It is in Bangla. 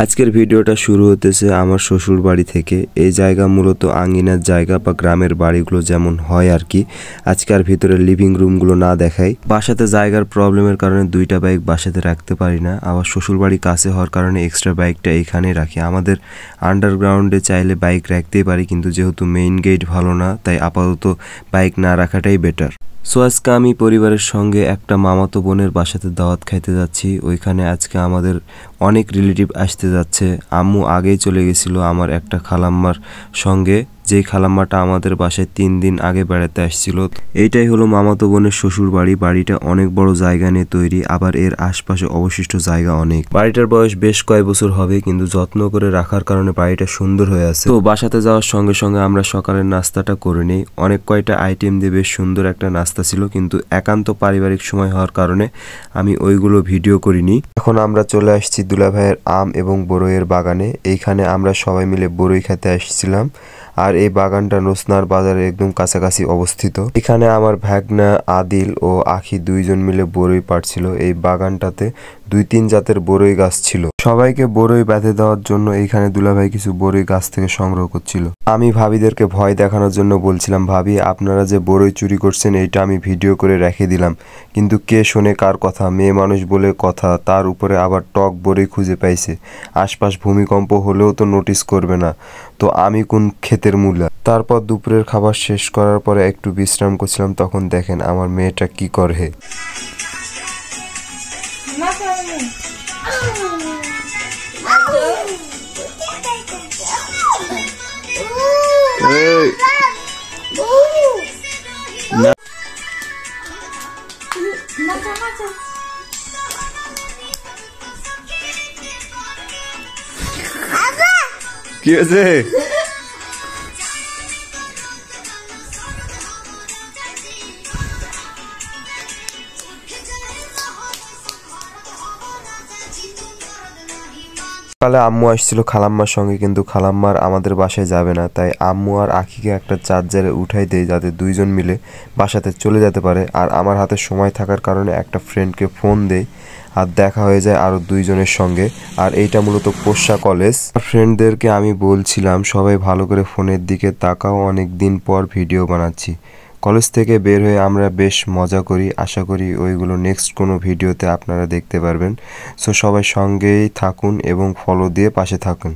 আজকের ভিডিওটা শুরু হতেছে আমার শ্বশুর বাড়ি থেকে। এই জায়গা মূলত আঙ্গিনার জায়গা বা গ্রামের বাড়িগুলো যেমন হয় আর কি। আজকে আর ভিতরে লিভিং রুমগুলো না দেখাই। বাসাতে জায়গার প্রবলেমের কারণে দুইটা বাইক বাসাতে রাখতে পারি না, আবার শ্বশুর বাড়ি কাছে হওয়ার কারণে এক্সট্রা বাইকটা এইখানেই রাখি। আমাদের আন্ডারগ্রাউন্ডে চাইলে বাইক রাখতেই পারি, কিন্তু যেহেতু মেইন গেট ভালো না, তাই আপাতত বাইক না রাখাটাই বেটার। সো আজকে আমি পরিবারের সঙ্গে একটা মামাতো বোনের বাসাতে দাওয়াত খাইতে যাচ্ছি। ওইখানে আজকে আমাদের অনেক রিলেটিভ আসতে যাচ্ছে। আম্মু আগেই চলে গেছিল আমার একটা খালাম্মার সঙ্গে, যেই খালাম্মাটা আমাদের বাসায় 3 দিন আগে বেড়াতে আসছিল। এইটাই হলো মামাতো বোনের শ্বশুর বাড়ি। বাড়িটা অনেক বড় জায়গা নিয়ে তৈরি, আবার এর আশপাশে অবশিষ্ট জায়গা অনেক। বাড়িটার বয়স বেশ কয়েক বছর হবে, কিন্তু যত্ন করে রাখার কারণে বাড়িটা সুন্দর হয়ে আছে। তো বাসাতে যাওয়ার সঙ্গে সঙ্গে আমরা সকালের নাস্তাটা করে নিই। অনেক কয়টা আইটেম দিয়ে বেশ সুন্দর একটা নাস্তা ছিল, কিন্তু একান্ত পারিবারিক সময় হওয়ার কারণে আমি ওইগুলো ভিডিও করিনি। এখন আমরা চলে আসছি দুলাভাইয়ের আম এবং বরইয়ের বাগানে। এইখানে আমরা সবাই মিলে বরই খেতে আসছিলাম, আর এই বাগানটা রোসনার বাজারে একদম কাছাকাছি অবস্থিত। এখানে আমার ভাগনা আদিল ও আখি দুইজন মিলে বরই পাড়ছিল। এই বাগানটাতে 2-3 জাতের বরই গাছ ছিল। সবাইকে বরই বেঁধে দেওয়ার জন্য এইখানে দুলাভাই কিছু বরই গাছ থেকে সংগ্রহ করছিল। আমি ভাবিদেরকে ভয় দেখানোর জন্য বলছিলাম, ভাবি আপনারা যে বরই চুরি করছেন এইটা আমি ভিডিও করে রেখে দিলাম, কিন্তু কে শোনে কার কথা, মেয়ে মানুষ বলে কথা, তার উপরে আবার টক বরই খুঁজে পাইছে। আশপাশ ভূমিকম্প হলেও তো নোটিস করবে না, তো আমি কোন ক্ষেতের মূলা। তারপর দুপুরের খাবার শেষ করার পরে একটু বিশ্রাম করছিলাম, তখন দেখেন আমার মেয়েটা কি করে। কি হয়েছে? সকালে আম্মু আসছিল খালাম্মার সঙ্গে, কিন্তু খালাম্মার আমাদের বাসায় যাবে না, তাই আম্মু আর আখিকে একটা চার্জারে উঠাই দেয় যাতে দুইজন মিলে বাসাতে চলে যেতে পারে। আর আমার হাতে সময় থাকার কারণে একটা ফ্রেন্ডকে ফোন দেই, আর দেখা হয়ে যায় আরো দুইজনের সঙ্গে। আর এইটা মূলত পোষা কলেজ। ফ্রেন্ডদেরকে আমি বলছিলাম সবাই ভালো করে ফোনের দিকে তাকাও, অনেক দিন পর ভিডিও বানাচ্ছি। কলেজ থেকে বের হয়ে আমরা বেশ মজা করি। আশা করি ওইগুলো নেক্সট কোনো ভিডিওতে আপনারা দেখতে পারবেন। সো সবাই সঙ্গেই থাকুন এবং ফলো দিয়ে পাশে থাকুন।